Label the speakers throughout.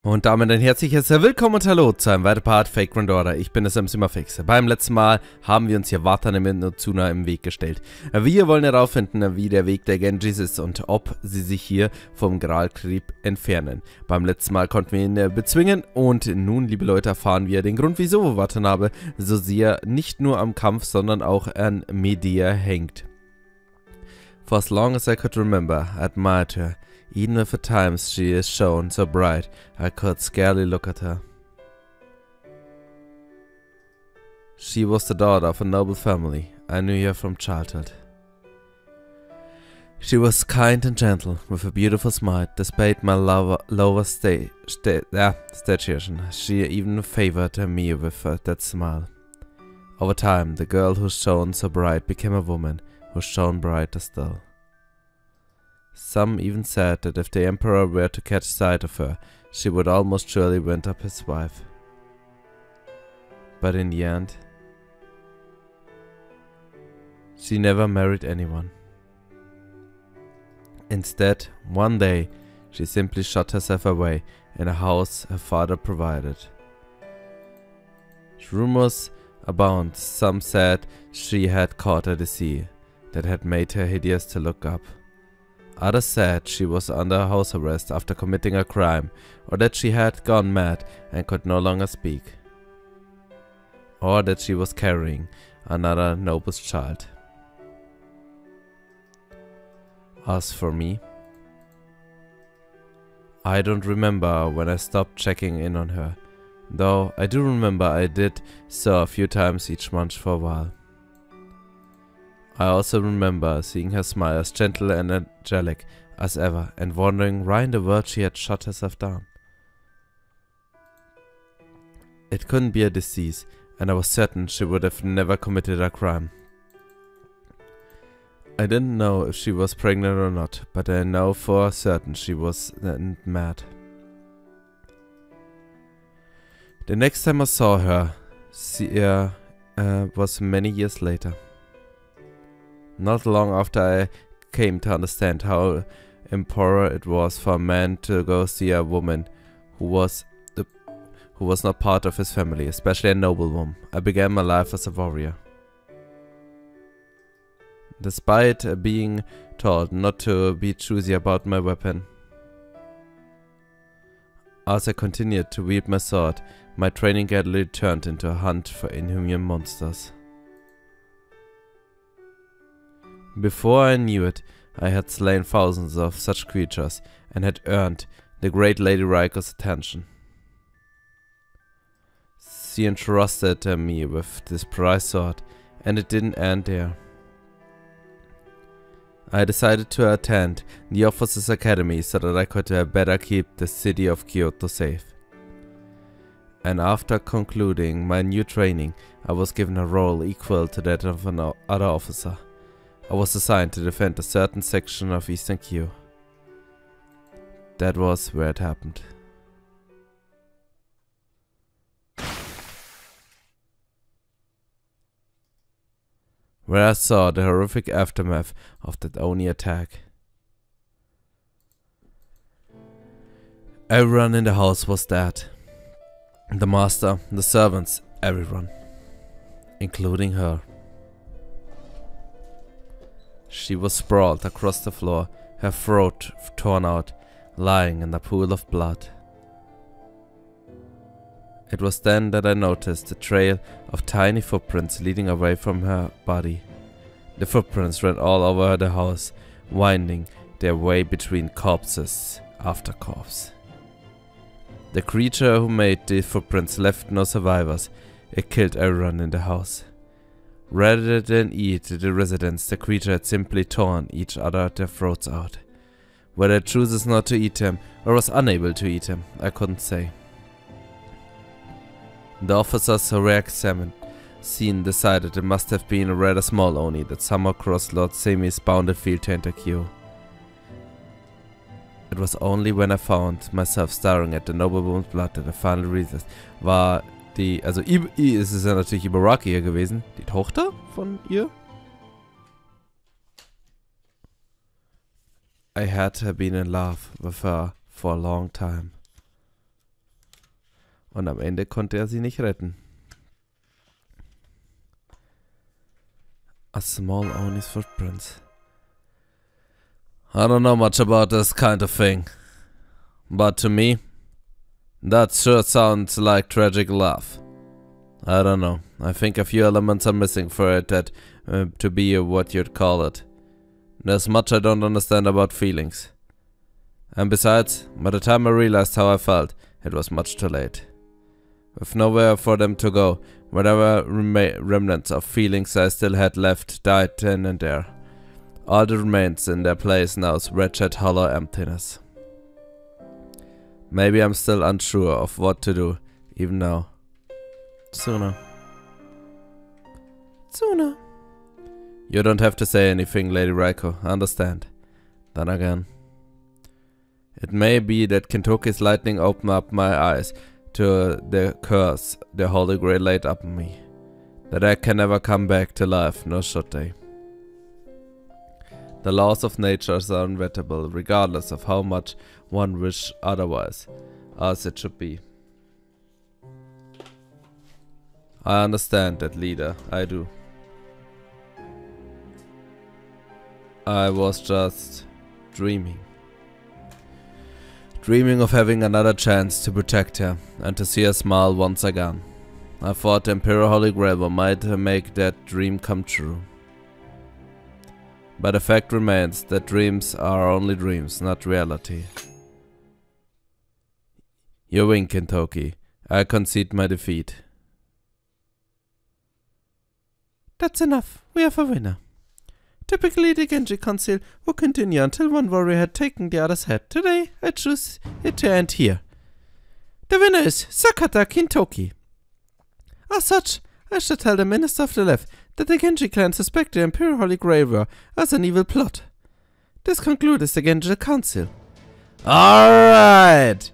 Speaker 1: Und damit ein herzliches Willkommen und Hallo zu einem weiteren Part Fake Grand Order. Ich bin es Simmerfix. Beim letzten Mal haben wir uns hier Watane mit Nozuna im Weg gestellt. Wir wollen herausfinden, wie der Weg der Genjis ist und ob sie sich hier vom Gralkrieg entfernen. Beim letzten Mal konnten wir ihn bezwingen und nun, liebe Leute, erfahren wir den Grund, wieso Watanabe so sehr nicht nur am Kampf, sondern auch an Medea hängt. For as long as I could remember, I admired her. Even if at times she is shown so bright, I could scarcely look at her. She was the daughter of a noble family. I knew her from childhood. She was kind and gentle, with a beautiful smile, despite my lower station. She even favored me with that smile. Over time, the girl who shone so bright became a woman who shone brighter still. Some even said that if the Emperor were to catch sight of her, she would almost surely wind up his wife. But in the end, she never married anyone. Instead, one day, she simply shut herself away in a house her father provided. Rumors abound. Some said she had caught a disease that had made her hideous to look up. Others said she was under house arrest after committing a crime, or that she had gone mad and could no longer speak, or that she was carrying another noble's child. As for me, I don't remember when I stopped checking in on her, though I do remember I did so a few times each month for a while. I also remember seeing her smile as gentle and angelic as ever, and wondering why in the world she had shut herself down. It couldn't be a disease, and I was certain she would have never committed a crime. I didn't know if she was pregnant or not, but I know for certain she was mad. The next time I saw her, was many years later. Not long after I came to understand how improper it was for a man to go see a woman who was not part of his family, especially a noblewoman, I began my life as a warrior. Despite being told not to be choosy about my weapon, as I continued to wield my sword, my training gradually turned into a hunt for inhuman monsters. Before I knew it, I had slain thousands of such creatures and had earned the great Lady Rika's attention. She entrusted me with this prized sword, and it didn't end there. I decided to attend the Officers' Academy so that I could better keep the city of Kyoto safe. And after concluding my new training, I was given a role equal to that of another officer. I was assigned to defend a certain section of Eastern Kyo. That was where it happened. Where I saw the horrific aftermath of that Oni attack. Everyone in the house was dead. The master, the servants, everyone. Including her. She was sprawled across the floor, her throat torn out, lying in a pool of blood. It was then that I noticed a trail of tiny footprints leading away from her body. The footprints ran all over the house, winding their way between corpses after corpse. The creature who made the footprints left no survivors. It killed everyone in the house. Rather than eat the residents, the creature had simply torn each other their throats out. Whether it chooses not to eat them or was unable to eat them, I couldn't say. The officers who re-examined scene decided it must have been a rather small Oni that somehow crossed Lord Semi's bounded field to enter Kyo. It was only when I found myself staring at the noblewoman's blood that I finally realized, es ist ja natürlich Ibaraki hier gewesen, die Tochter von ihr. I had been in love with her for a long time. Und am Ende konnte er sie nicht retten. A small Oni's footprints. I don't know much about this kind of thing. But to me, that sure sounds like tragic love. I don't know. I think a few elements are missing for it to be what you'd call it. There's much I don't understand about feelings. And besides, by the time I realized how I felt, it was much too late. With nowhere for them to go, whatever remnants of feelings I still had left died then and there. All that remains in their place now is wretched hollow emptiness. Maybe I'm still unsure of what to do, even now. Sooner. You don't have to say anything, Lady Raiko, I understand. Then again, it may be that Kentucky's lightning opened up my eyes to the curse the Holy Grail laid upon me. That I can never come back to life, nor should they. The laws of nature are inevitable, regardless of how much one wishes otherwise, as it should be. I understand that, leader, I do. I was just dreaming. Dreaming of having another chance to protect her and to see her smile once again. I thought the Imperial Holy Grail might make that dream come true. But the fact remains that dreams are only dreams, not reality. You win, Kentucky. I concede my defeat. That's enough. We have a winner. Typically, the Genji Council will continue until one warrior had taken the other's head. Today, I choose it to end here. The winner is Sakata Kintoki. As such, I should tell the Minister of the Left that the Genji clan suspect the Imperial Holy Grail as an evil plot. This concludes the Genji Council. Alright!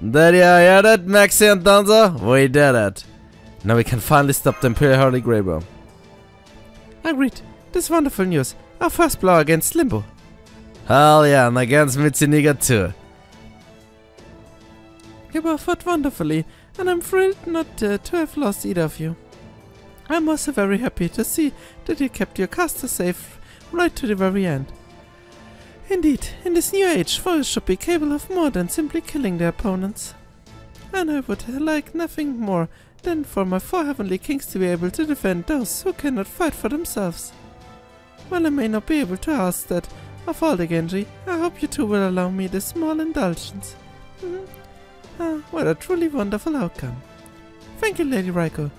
Speaker 1: Did you hear that, Maxi and Danza? We did it. Now we can finally stop the Imperial Holy Grail. Agreed. This wonderful news. Our first blow against Limbo. Hell yeah, and against Mitsuniga too. You both fought wonderfully, and I'm thrilled not to have lost either of you. I'm also very happy to see that you kept your caster safe right to the very end. Indeed, in this new age, foes should be capable of more than simply killing their opponents. And I would like nothing more than for my 4 heavenly kings to be able to defend those who cannot fight for themselves. While I may not be able to ask that of all the Genji, I hope you two will allow me this small indulgence. What a truly wonderful outcome. Thank you, Lady Raiko.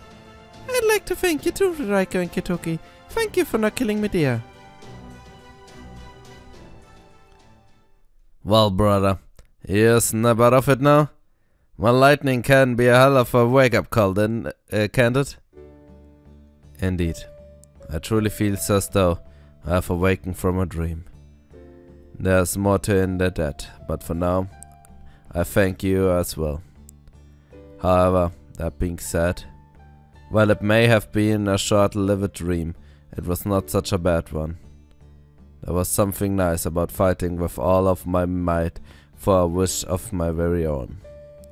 Speaker 1: I'd like to thank you too, Raiko and Kitoki. Thank you for not killing Medea. Well, brother, you snap out of it now? Well, lightning can be a hell of a wake-up call then, can't it? Indeed. I truly feel as though I have awakened from a dream. There's more to it than that, but for now, I thank you as well. However, that being said, while it may have been a short-lived dream, it was not such a bad one. There was something nice about fighting with all of my might for a wish of my very own.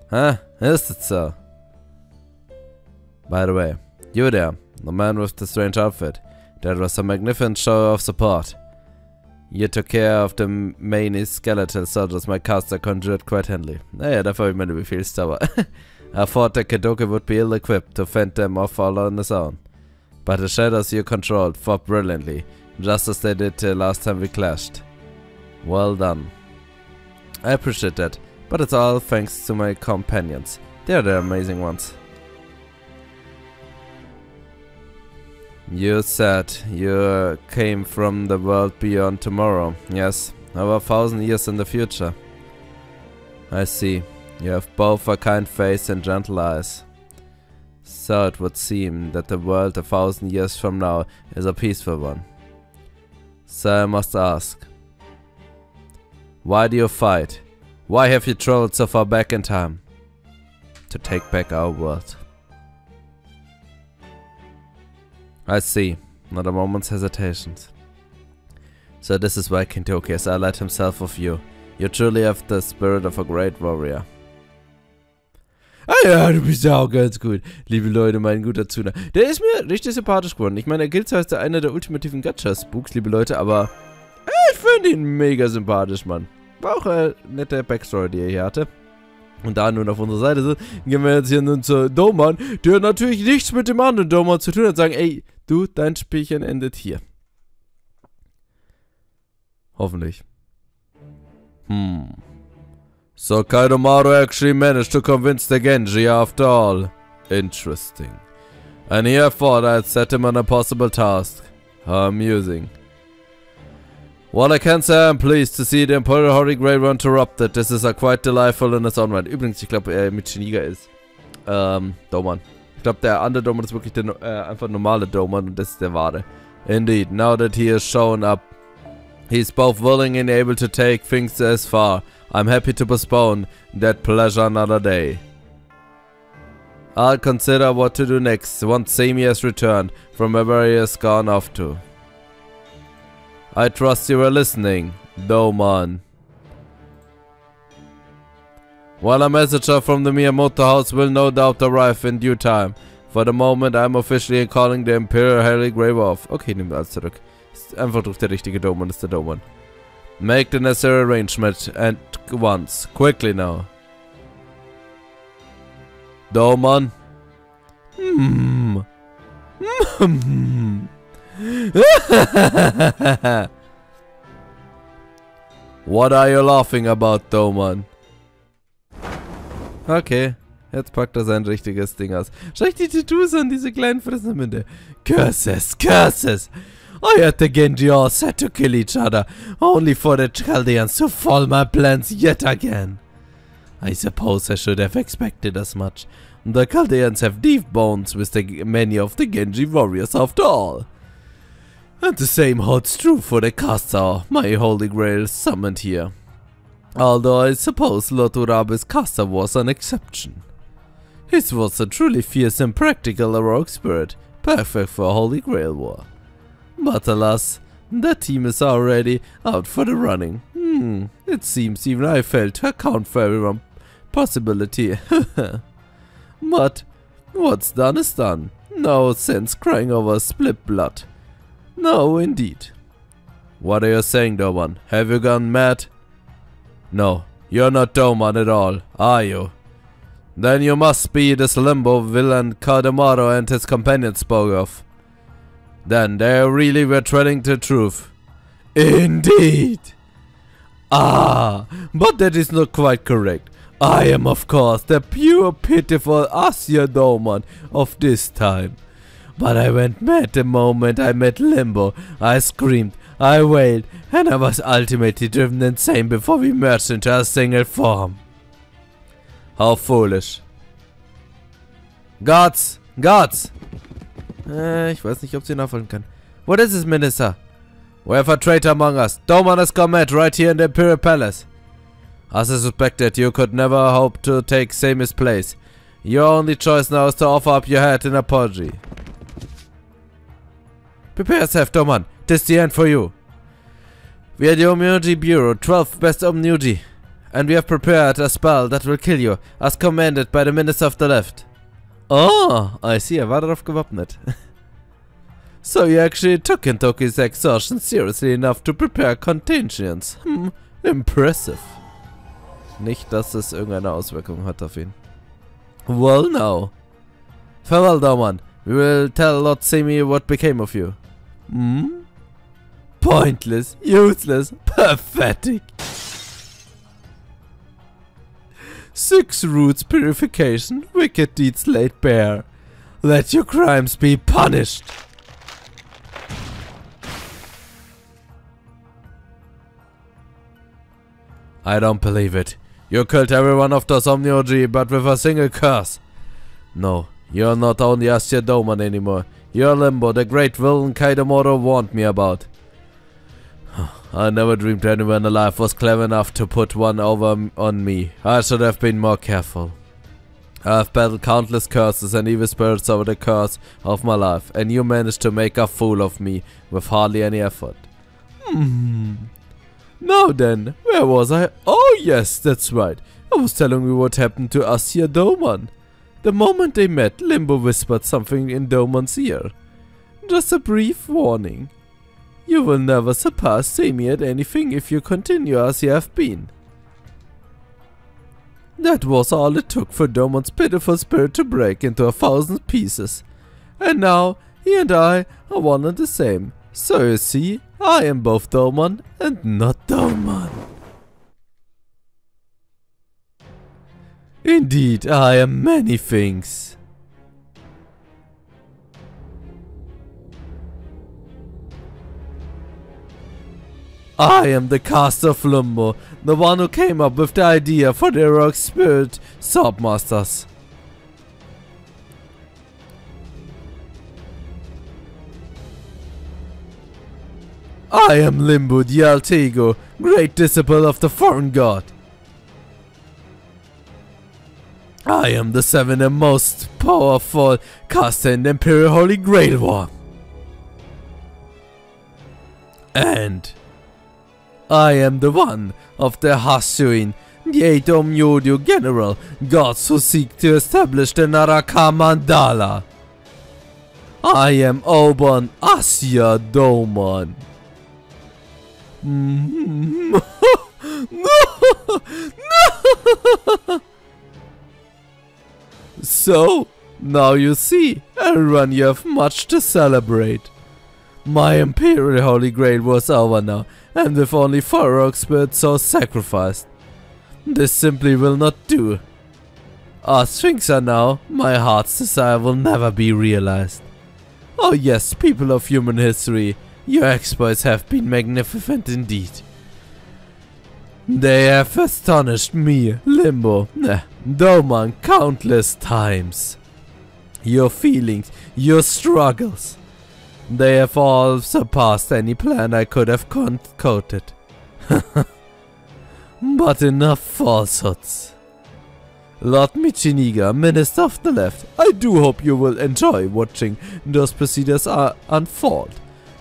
Speaker 1: Huh? Is it so? By the way, you there, the man with the strange outfit. That was a magnificent show of support. You took care of the many skeletal soldiers my caster conjured quite handily. Yeah, that made me feel stubborn. I thought that Kadoc would be ill-equipped to fend them off all on his own. But the shadows you controlled fought brilliantly, just as they did the last time we clashed. Well done. I appreciate that, but it's all thanks to my companions. They are the amazing ones. You said you came from the world beyond tomorrow, yes, over 1,000 years in the future. I see, you have both a kind face and gentle eyes. So it would seem that the world 1,000 years from now is a peaceful one. So I must ask, why do you fight? Why have you traveled so far back in time? To take back our world. I see, not a moment's hesitation. So this is why Kintoki has allied himself with you. You truly have the spirit of a great warrior. I ja, du bist ja auch ganz gut. Liebe Leute, mein guter Zuna. Der ist mir richtig sympathisch geworden. Ich meine, er gilt als einer der ultimativen Gacha-Spooks, liebe Leute, aber ich finde ihn mega sympathisch, Mann. War auch eine nette Backstory, die er hier hatte. Und da nun auf unserer Seite sind, gehen wir jetzt hier nun zu Doman, der natürlich nichts mit dem anderen Doman zu tun hat. Sagen, ey, du, dein Spielchen endet hier. Hoffentlich. So Kaidomaru actually managed to convince the Genji after all. Interesting. And he thought I'd set him on a possible task. How amusing. Well, I can say I'm pleased to see the Imperial Holy Grail interrupted. This is quite delightful in its own right. Übrigens, ich glaube, er mit Shiniga ist Doman. Ich glaube, der andere Doman ist wirklich der einfach normale Doman und das ist der wahre. Indeed, now that he has shown up, he's both willing and able to take things as far. I'm happy to postpone that pleasure another day. I'll consider what to do next once Semi has returned from wherever he has gone off to. I trust you were listening, Doman. Well, a messenger from the Miyamoto house will no doubt arrive in due time. For the moment, I'm officially calling the Imperial Holy Grail off. Okay, nehmen wir alles zurück. Ist einfach durch der richtige Doman, ist der Doman. Make the necessary arrangement at once. Quickly now. Doman. What are you laughing about, Doman? Okay, jetzt packt er sein richtiges Ding aus. Schau ich die Tattoos an, diese kleinen Fressenmünde. Curses, curses! I had the Genji all set to kill each other, only for the Chaldeans to foil my plans yet again. I suppose I should have expected as much. The Chaldeans have deep bonds with many of the Genji warriors after all. And the same holds true for the Kasa, my holy grail summoned here. Although I suppose Lord Urabe's Kasa was an exception. His was a truly fierce and practical heroic spirit, perfect for a holy grail war. But alas, that team is already out for the running. It seems even I failed to account for every one possibility. But what's done is done. No sense crying over split blood. No, indeed. What are you saying, Doman? Have you gone mad? No, you're not Doman at all, are you? Then you must be this limbo villain Kaidomaru and his companions spoke of. Then they really were telling the truth. Indeed! Ah, but that is not quite correct. I am, of course, the pure, pitiful Asya Doman of this time. But I went mad the moment I met Limbo. I screamed, I wailed, and I was ultimately driven insane before we merged into a single form. How foolish. Gods! Gods! Ich weiß nicht, ob sie nachfolgen kann. What is this, Minister? We have a traitor among us. Doman has gone mad right here in the Imperial Palace. As I suspected, you could never hope to take Sami's place. Your only choice now is to offer up your head in apology. Prepare yourself, Doman. This is the end for you. We are the Omniuji Bureau, 12th best Omniuji. And we have prepared a spell that will kill you, as commanded by the Minister of the Left. Oh, I see, war darauf gewappnet. So you actually took Intoki's exhaustion seriously enough to prepare contingencies. Impressive. Nicht, dass es irgendeine Auswirkung hat auf ihn. Well, now. Farewell, Doman. We will tell Lord Semi what became of you. Pointless, useless, pathetic. 6 roots purification, wicked deeds laid bare. Let your crimes be punished. I don't believe it. You killed every one of those Omniuji, but with a single curse. No, you're not only Asya Doman anymore. You're Limbo, the great villain Kaidomaru warned me about. I never dreamed anyone alive was clever enough to put one over on me. I should have been more careful. I have battled countless curses and evil spirits over the course of my life, and you managed to make a fool of me with hardly any effort. Now then, where was I? Oh yes, that's right. I was telling you what happened to Asya Doman. The moment they met, Limbo whispered something in Domon's ear. Just a brief warning. You will never surpass Semi at anything if you continue as you have been. That was all it took for Domon's pitiful spirit to break into 1,000 pieces. And now, he and I are one and the same. So you see, I am both Domon and not Domon. Indeed, I am many things. I am the caster of Limbo, the one who came up with the idea for the heroic spirit swordmasters. I am Limbo the alter ego, great disciple of the foreign god. I am the seventh and most powerful caster in the Imperial Holy Grail War. And I am the one of the Hasuin, the 8 Omyodio general, gods who seek to establish the Naraka Mandala. I am Obon Asya Domon. No! No! So, now you see, everyone, you have much to celebrate. My Imperial Holy Grail was over now, and with only 4 heroic spirits so sacrificed. This simply will not do. As things are now, my heart's desire will never be realized. Oh yes, people of human history, your exploits have been magnificent indeed. They have astonished me, Limbo, Domon, countless times. Your feelings, your struggles, they have all surpassed any plan I could have concocted. But enough falsehoods. Lord Michiniga, Minister of the Left, I do hope you will enjoy watching those procedures unfold.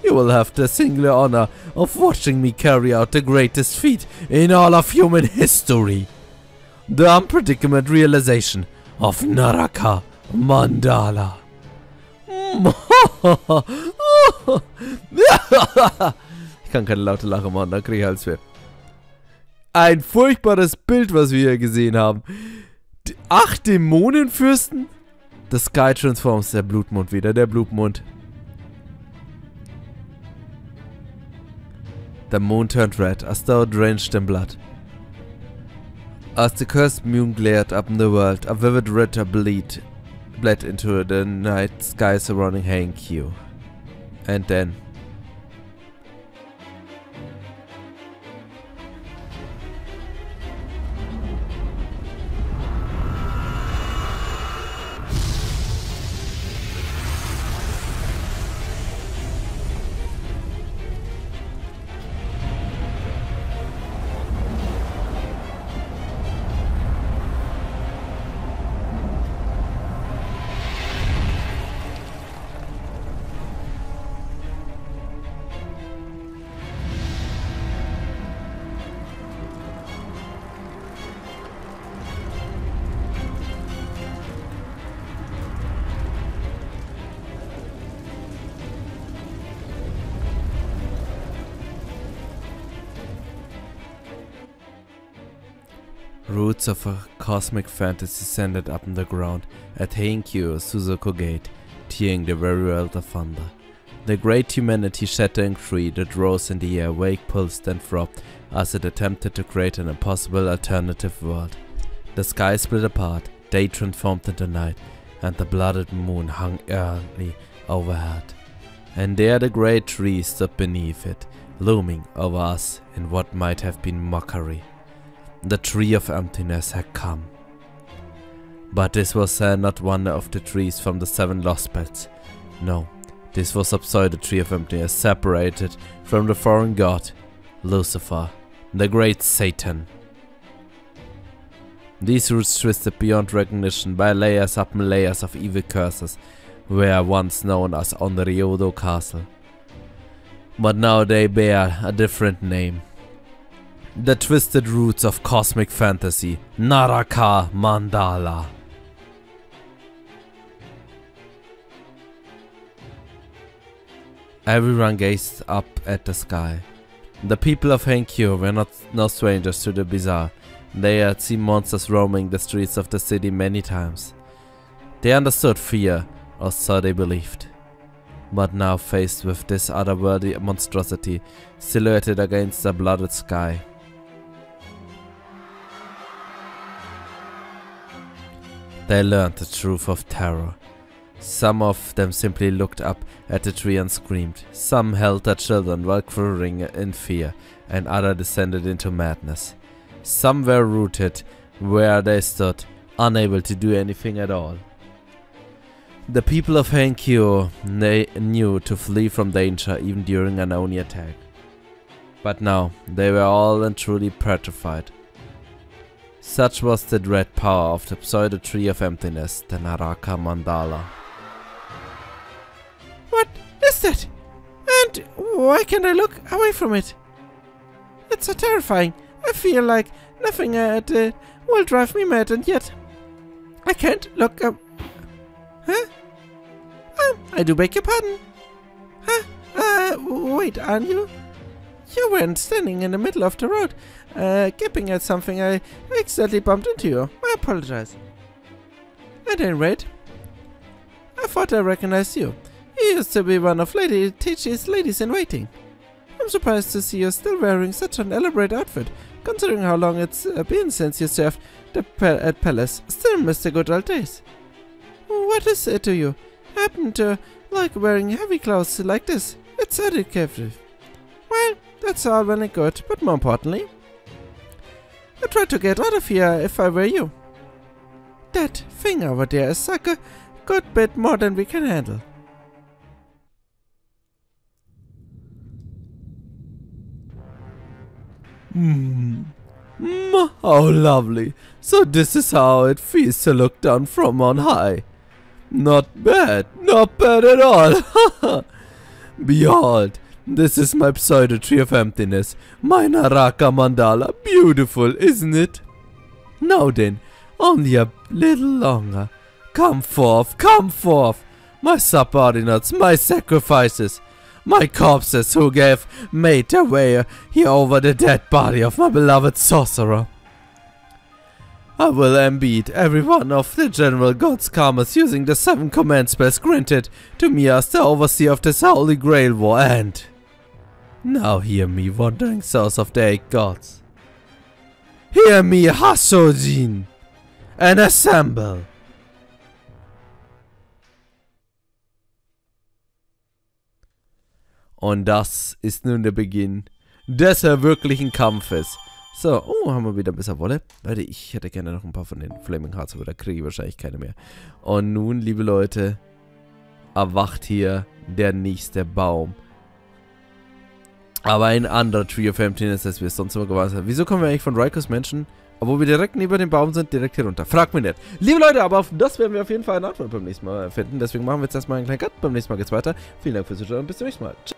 Speaker 1: You will have the singular honor of watching me carry out the greatest feat in all of human history. The unpredictable realization of Naraka Mandala. Ich kann keine laute Lache machen, da kriege ich Halsweh. Ein furchtbares Bild, was wir hier gesehen haben. 8 Dämonenfürsten? The Sky Transforms, der Blutmond wieder, der Blutmond. The moon turned red, as though drenched in blood. As the cursed moon glared up in the world, a vivid red bled into the night sky surrounding Heiyan-kyo. And then... Roots of a cosmic fantasy descended up in the ground at Heiyan-kyo Suzuko Gate, tearing the very world of thunder. The great humanity shattering tree that rose in the air wake, pulsed and throbbed as it attempted to create an impossible alternative world. The sky split apart, day transformed into night, and the blooded moon hung early overhead. And there the great tree stood beneath it, looming over us in what might have been mockery. The tree of emptiness had come. But this was not one of the trees from the 7 Lostbelts. No, this was also the tree of emptiness, separated from the foreign god, Lucifer, the great Satan. These roots, twisted beyond recognition by layers upon layers of evil curses, were once known as Onryodo Castle. But now they bear a different name. The twisted roots of cosmic fantasy, Naraka Mandala. Everyone gazed up at the sky. The people of Heiyan-kyo were no strangers to the bizarre. They had seen monsters roaming the streets of the city many times. They understood fear, or so they believed. But now faced with this otherworldly monstrosity, silhouetted against the blooded sky, they learned the truth of terror. Some of them simply looked up at the tree and screamed. Some held their children while quivering in fear, and others descended into madness. Some were rooted where they stood, unable to do anything at all. The people of Heiyan-kyo knew to flee from danger even during an Oni attack. But now, they were all and truly petrified. Such was the dread power of the pseudo tree of emptiness, the Naraka Mandala.
Speaker 2: What is that? And why can't I look away from it? It's so terrifying. I feel like nothing at it will drive me mad, and yet I can't look up. Huh? I do beg your pardon. Huh? Wait, aren't you? You weren't standing in the middle of the road, gaping at something. I accidentally bumped into you. I apologize. At any rate, I thought I recognized you. You used to be one of Lady Techi's ladies in waiting. I'm surprised to see you still wearing such an elaborate outfit, considering how long it's been since you served at Palace. Still miss the good old days. What is it to you? I happen to like wearing heavy clothes like this. It's addictive. Well, that's all well and good, but more importantly, I try to get out of here if I were you. That thing over there is like a good bit more than we can handle.
Speaker 1: How lovely. So this is how it feels to look down from on high. Not bad at all. Behold, this is my pseudo tree of emptiness, my Naraka Mandala. Beautiful, isn't it? Now then, only a little longer. Come forth, my subordinates, my sacrifices, my corpses who made their way here over the dead body of my beloved sorcerer. I will embed every one of the General God's karmas using the 7 command spells granted to me as the overseer of this Holy Grail War, and now hear me, wandering souls of the 8 gods. Hear me, Hasojin, and assemble. Und das ist nun der Beginn des wirklichen Kampfes. So, oh, haben wir wieder ein bisschen Wolle. Leute, ich hätte gerne noch ein paar von den Flaming Hearts, aber da kriege ich wahrscheinlich keine mehr. Und nun, liebe Leute, erwacht hier der nächste Baum. Aber ein anderer Tree of Emptiness, als wir es sonst immer gewesen haben. Wieso kommen wir eigentlich von Raikos Menschen, obwohl wir direkt neben dem Baum sind, direkt hier runter? Fragt mich nicht. Liebe Leute, aber auf das werden wir auf jeden Fall eine Antwort beim nächsten Mal finden. Deswegen machen wir jetzt erstmal einen kleinen Cut. Beim nächsten Mal geht's weiter. Vielen Dank fürs Zuschauen und bis zum nächsten Mal. Ciao.